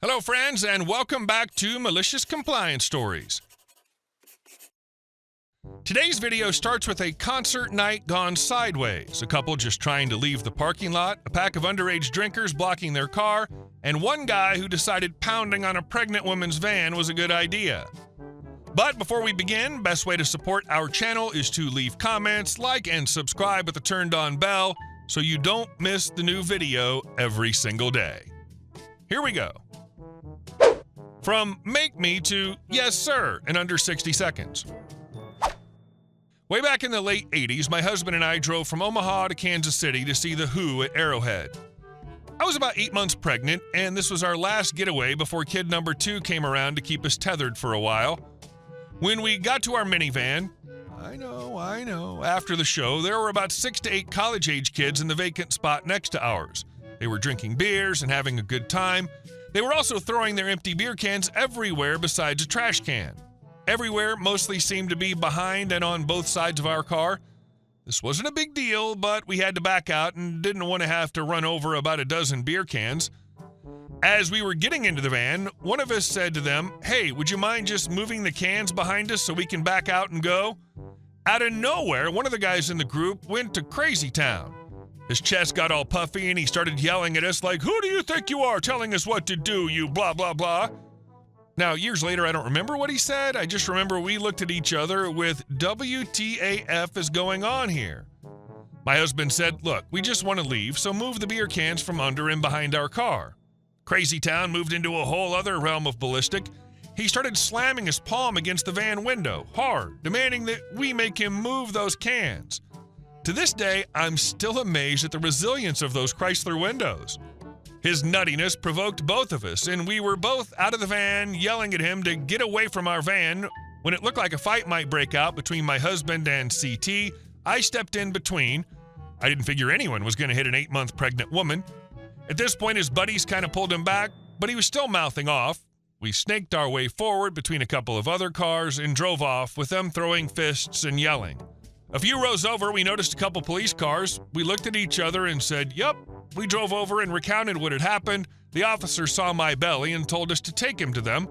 Hello, friends, and welcome back to Malicious Compliance Stories. Today's video starts with a concert night gone sideways, a couple just trying to leave the parking lot, a pack of underage drinkers blocking their car, and one guy who decided pounding on a pregnant woman's van was a good idea. But before we begin, best way to support our channel is to leave comments, like, and subscribe with the turned-on bell so you don't miss the new video every single day. Here we go. From make me to yes sir in under 60 seconds. Way back in the late 80s, my husband and I drove from Omaha to Kansas City to see the Who at Arrowhead. I was about 8 months pregnant, and this was our last getaway before kid number 2 came around to keep us tethered for a while. When we got to our minivan, I know, after the show, there were about 6 to 8 college-age kids in the vacant spot next to ours. They were drinking beers and having a good time. They were also throwing their empty beer cans everywhere besides a trash can. Everywhere mostly seemed to be behind and on both sides of our car. This wasn't a big deal, but we had to back out and didn't want to have to run over about a dozen beer cans. As we were getting into the van, one of us said to them, "Hey, would you mind just moving the cans behind us so we can back out and go?" Out of nowhere, one of the guys in the group went to crazy town. His chest got all puffy and he started yelling at us like, "Who do you think you are telling us what to do, you blah, blah, blah?" Now, years later, I don't remember what he said. I just remember we looked at each other with WTAF is going on here. My husband said, "Look, we just want to leave, so move the beer cans from under and behind our car." Crazy Town moved into a whole other realm of ballistic. He started slamming his palm against the van window, hard, demanding that we make him move those cans. To this day, I'm still amazed at the resilience of those Chrysler windows. His nuttiness provoked both of us, and we were both out of the van yelling at him to get away from our van. When it looked like a fight might break out between my husband and CT, I stepped in between. I didn't figure anyone was going to hit an 8-month pregnant woman. At this point, his buddies kind of pulled him back, but he was still mouthing off. We snaked our way forward between a couple of other cars and drove off with them throwing fists and yelling. A few rows over, we noticed a couple police cars. We looked at each other and said, "Yup." We drove over and recounted what had happened. The officer saw my belly and told us to take him to them,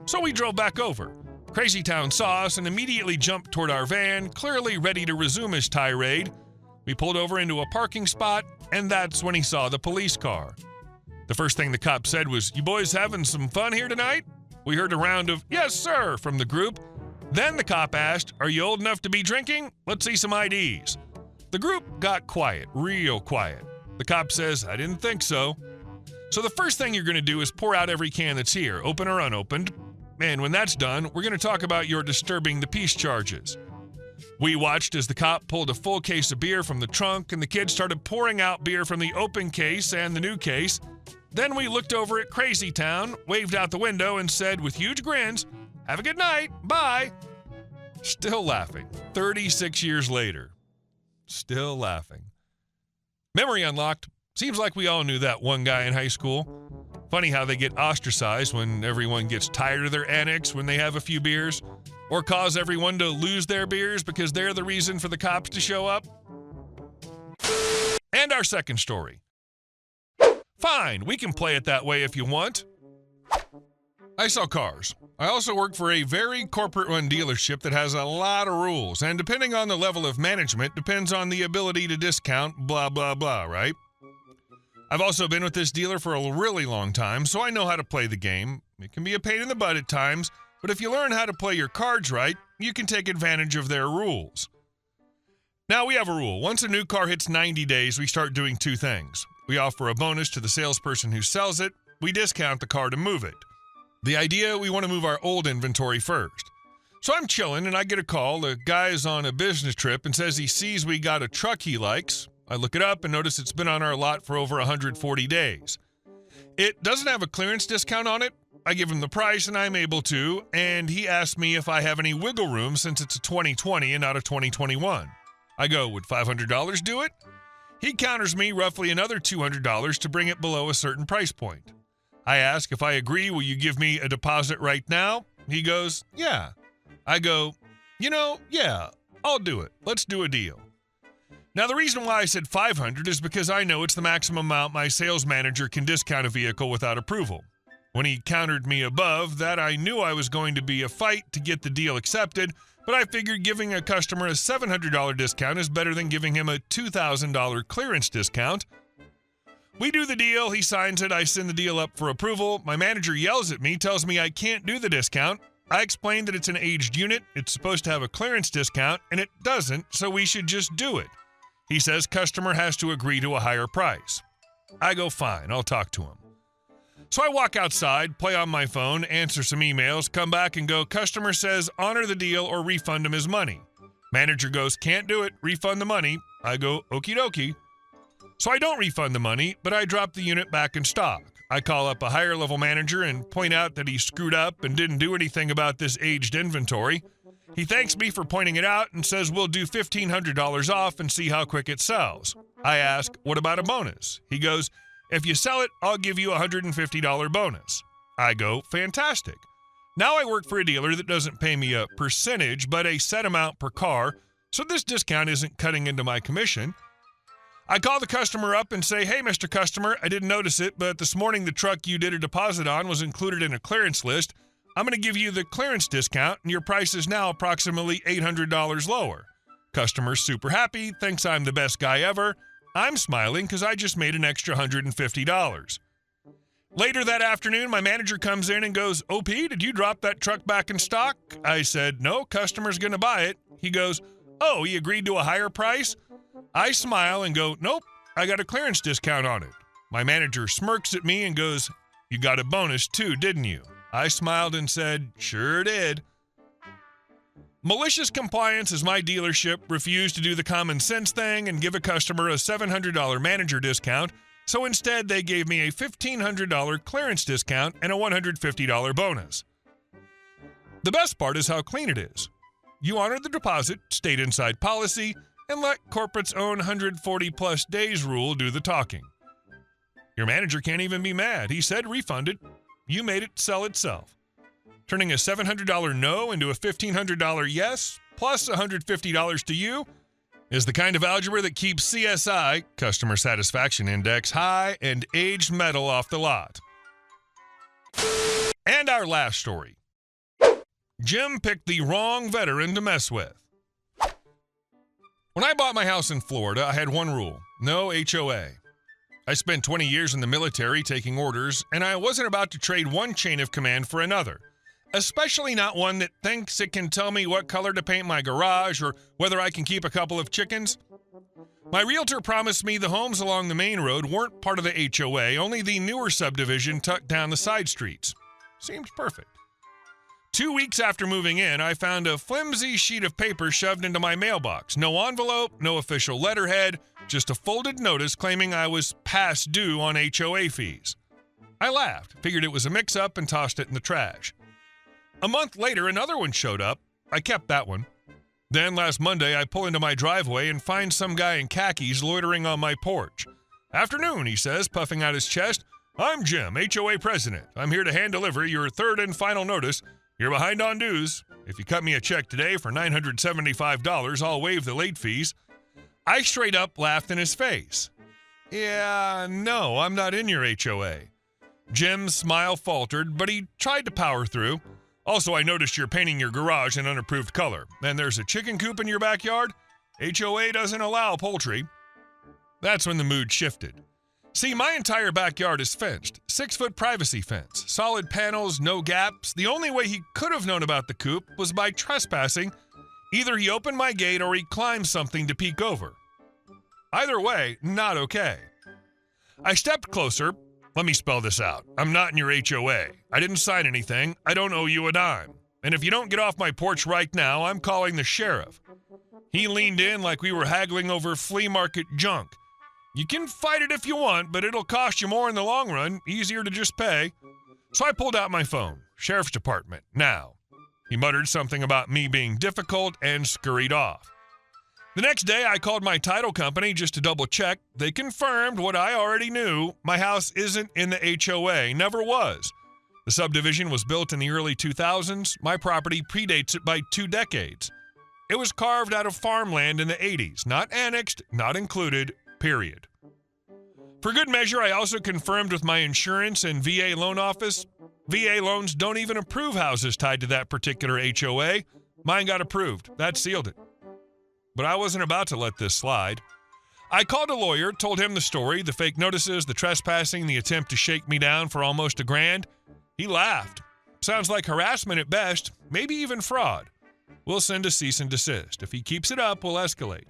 so we drove back over. Crazy Town saw us and immediately jumped toward our van, clearly ready to resume his tirade. We pulled over into a parking spot, and that's when he saw the police car. The first thing the cop said was, "You boys having some fun here tonight?" We heard a round of "Yes, sir" from the group. Then the cop asked, "Are you old enough to be drinking? Let's see some IDs." The group got quiet, real quiet. The cop says, "I didn't think so." So the first thing you're going to do is pour out every can that's here, open or unopened. And when that's done, we're going to talk about your disturbing the peace charges. We watched as the cop pulled a full case of beer from the trunk, and the kids started pouring out beer from the open case and the new case. Then we looked over at Crazy Town, waved out the window, and said with huge grins, "Have a good night, bye." Still laughing, 36 years later. Still laughing. Memory unlocked. Seems like we all knew that one guy in high school. Funny how they get ostracized when everyone gets tired of their annex when they have a few beers, or cause everyone to lose their beers because they're the reason for the cops to show up. And our second story. Fine, we can play it that way if you want. I sell cars. I also work for a very corporate-run dealership that has a lot of rules, and depending on the level of management, depends on the ability to discount blah, blah, blah, right? I've also been with this dealer for a really long time, so I know how to play the game. It can be a pain in the butt at times, but if you learn how to play your cards right, you can take advantage of their rules. Now, we have a rule. Once a new car hits 90 days, we start doing 2 things. We offer a bonus to the salesperson who sells it. We discount the car to move it. The idea, we want to move our old inventory first. So I'm chilling and I get a call. The guy's on a business trip and says he sees we got a truck he likes. I look it up and notice it's been on our lot for over 140 days. It doesn't have a clearance discount on it. I give him the price and I'm able to, and he asks me if I have any wiggle room since it's a 2020 and not a 2021. I go, "Would $500 do it?" He counters me roughly another $200 to bring it below a certain price point. I ask, "If I agree, will you give me a deposit right now?" He goes, "Yeah." I go, "Yeah, I'll do it. Let's do a deal." Now, the reason why I said $500 is because I know it's the maximum amount my sales manager can discount a vehicle without approval. When he countered me above that, I knew I was going to be a fight to get the deal accepted, but I figured giving a customer a $700 discount is better than giving him a $2,000 clearance discount. We do the deal, he signs it, I send the deal up for approval. My manager yells at me, tells me I can't do the discount. I explain that it's an aged unit, it's supposed to have a clearance discount, and it doesn't, so we should just do it. He says customer has to agree to a higher price. I go, fine, I'll talk to him. So I walk outside, play on my phone, answer some emails, come back and go, customer says honor the deal or refund him his money. Manager goes, can't do it, refund the money. I go, okie dokie. So I don't refund the money, but I drop the unit back in stock. I call up a higher level manager and point out that he screwed up and didn't do anything about this aged inventory. He thanks me for pointing it out and says we'll do $1,500 off and see how quick it sells. I ask, what about a bonus? He goes, if you sell it, I'll give you a $150 bonus. I go, fantastic. Now I work for a dealer that doesn't pay me a percentage, but a set amount per car, so this discount isn't cutting into my commission. I call the customer up and say, hey, Mr. Customer, I didn't notice it, but this morning the truck you did a deposit on was included in a clearance list. I'm going to give you the clearance discount, and your price is now approximately $800 lower. Customer's super happy, thinks I'm the best guy ever. I'm smiling because I just made an extra $150. Later that afternoon, my manager comes in and goes, OP, did you drop that truck back in stock? I said, no, customer's going to buy it. He goes, oh, he agreed to a higher price? I smile and go, nope, I got a clearance discount on it. My manager smirks at me and goes, you got a bonus too, didn't you? I smiled and said, sure did. Malicious Compliance is my dealership refused to do the common sense thing and give a customer a $700 manager discount, so instead they gave me a $1,500 clearance discount and a $150 bonus. The best part is how clean it is. You honor the deposit, stayed inside policy, and let corporate's own 140-plus days rule do the talking. Your manager can't even be mad. He said refund it. You made it sell itself. Turning a $700 no into a $1,500 yes, plus $150 to you, is the kind of algebra that keeps CSI, Customer Satisfaction Index, high and aged metal off the lot. And our last story. Jim picked the wrong veteran to mess with. When I bought my house in Florida, I had one rule: no HOA. I spent 20 years in the military taking orders, and I wasn't about to trade one chain of command for another, especially not one that thinks it can tell me what color to paint my garage or whether I can keep a couple of chickens. My realtor promised me the homes along the main road weren't part of the HOA, only the newer subdivision tucked down the side streets. Seemed perfect. 2 weeks after moving in, I found a flimsy sheet of paper shoved into my mailbox. No envelope, no official letterhead, just a folded notice claiming I was past due on HOA fees. I laughed, figured it was a mix-up, and tossed it in the trash. A month later, another one showed up. I kept that one. Then last Monday, I pull into my driveway and find some guy in khakis loitering on my porch. Afternoon, he says, puffing out his chest. I'm Jim, HOA president. I'm here to hand deliver your third and final notice. You're behind on dues. If you cut me a check today for $975, I'll waive the late fees. I straight up laughed in his face. Yeah, no, I'm not in your HOA. Jim's smile faltered, but he tried to power through. Also, I noticed you're painting your garage an unapproved color, and there's a chicken coop in your backyard. HOA doesn't allow poultry. That's when the mood shifted. See, my entire backyard is fenced. 6-foot privacy fence. Solid panels, no gaps. The only way he could have known about the coop was by trespassing. Either he opened my gate or he climbed something to peek over. Either way, not okay. I stepped closer. Let me spell this out. I'm not in your HOA. I didn't sign anything. I don't owe you a dime. And if you don't get off my porch right now, I'm calling the sheriff. He leaned in like we were haggling over flea market junk. You can fight it if you want, but it'll cost you more in the long run. Easier to just pay. So I pulled out my phone. Sheriff's Department, now. He muttered something about me being difficult and scurried off. The next day, I called my title company just to double check. They confirmed what I already knew. My house isn't in the HOA, never was. The subdivision was built in the early 2000s. My property predates it by 2 decades. It was carved out of farmland in the 80s, not annexed, not included, period. For good measure, I also confirmed with my insurance and VA loan office. VA loans don't even approve houses tied to that particular HOA. Mine got approved. That sealed it. But I wasn't about to let this slide. I called a lawyer, told him the story, the fake notices, the trespassing, the attempt to shake me down for almost $1,000. He laughed. Sounds like harassment at best, maybe even fraud. We'll send a cease and desist. If he keeps it up, we'll escalate.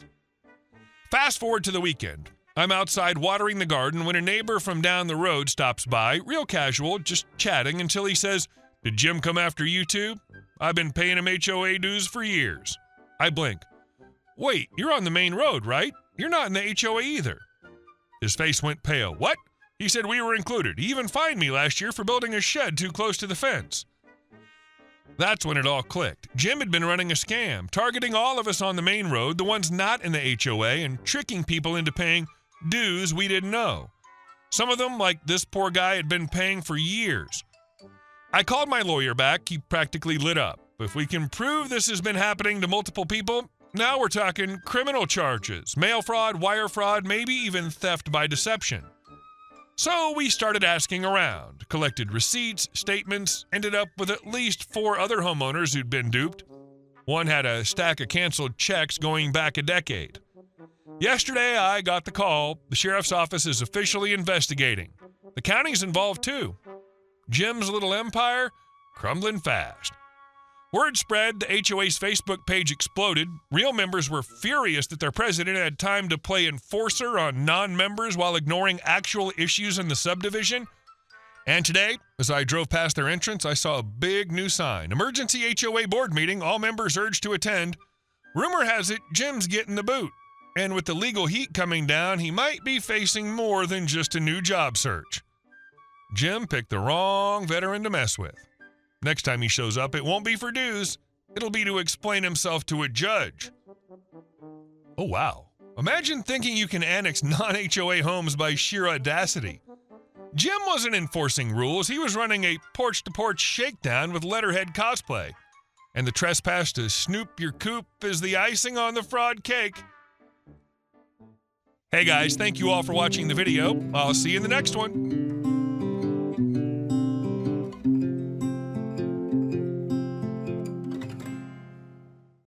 Fast forward to the weekend. I'm outside watering the garden when a neighbor from down the road stops by, real casual, just chatting until he says, "Did Jim come after you too? I've been paying him HOA dues for years." I blink. "Wait, you're on the main road, right? You're not in the HOA either." His face went pale. "What?" He said we were included. He even fined me last year for building a shed too close to the fence. That's when it all clicked. Jim had been running a scam, targeting all of us on the main road, the ones not in the HOA, and tricking people into paying dues we didn't know. Some of them, like this poor guy, had been paying for years. I called my lawyer back. He practically lit up. If we can prove this has been happening to multiple people, now we're talking criminal charges, mail fraud, wire fraud, maybe even theft by deception. So we started asking around, collected receipts, statements, ended up with at least 4 other homeowners who'd been duped. One had a stack of canceled checks going back a decade. Yesterday, I got the call. The sheriff's office is officially investigating. The county's involved too. Jim's little empire, crumbling fast. Word spread, the HOA's Facebook page exploded. Real members were furious that their president had time to play enforcer on non-members while ignoring actual issues in the subdivision. And today, as I drove past their entrance, I saw a big new sign. Emergency HOA board meeting, all members urged to attend. Rumor has it, Jim's getting the boot. And with the legal heat coming down, he might be facing more than just a new job search. Jim picked the wrong veteran to mess with. Next time he shows up, it won't be for dues. It'll be to explain himself to a judge. Oh, wow. Imagine thinking you can annex non-HOA homes by sheer audacity. Jim wasn't enforcing rules. He was running a porch-to-porch shakedown with letterhead cosplay. And the trespass to snoop your coop is the icing on the fraud cake. Hey guys, thank you all for watching the video. I'll see you in the next one.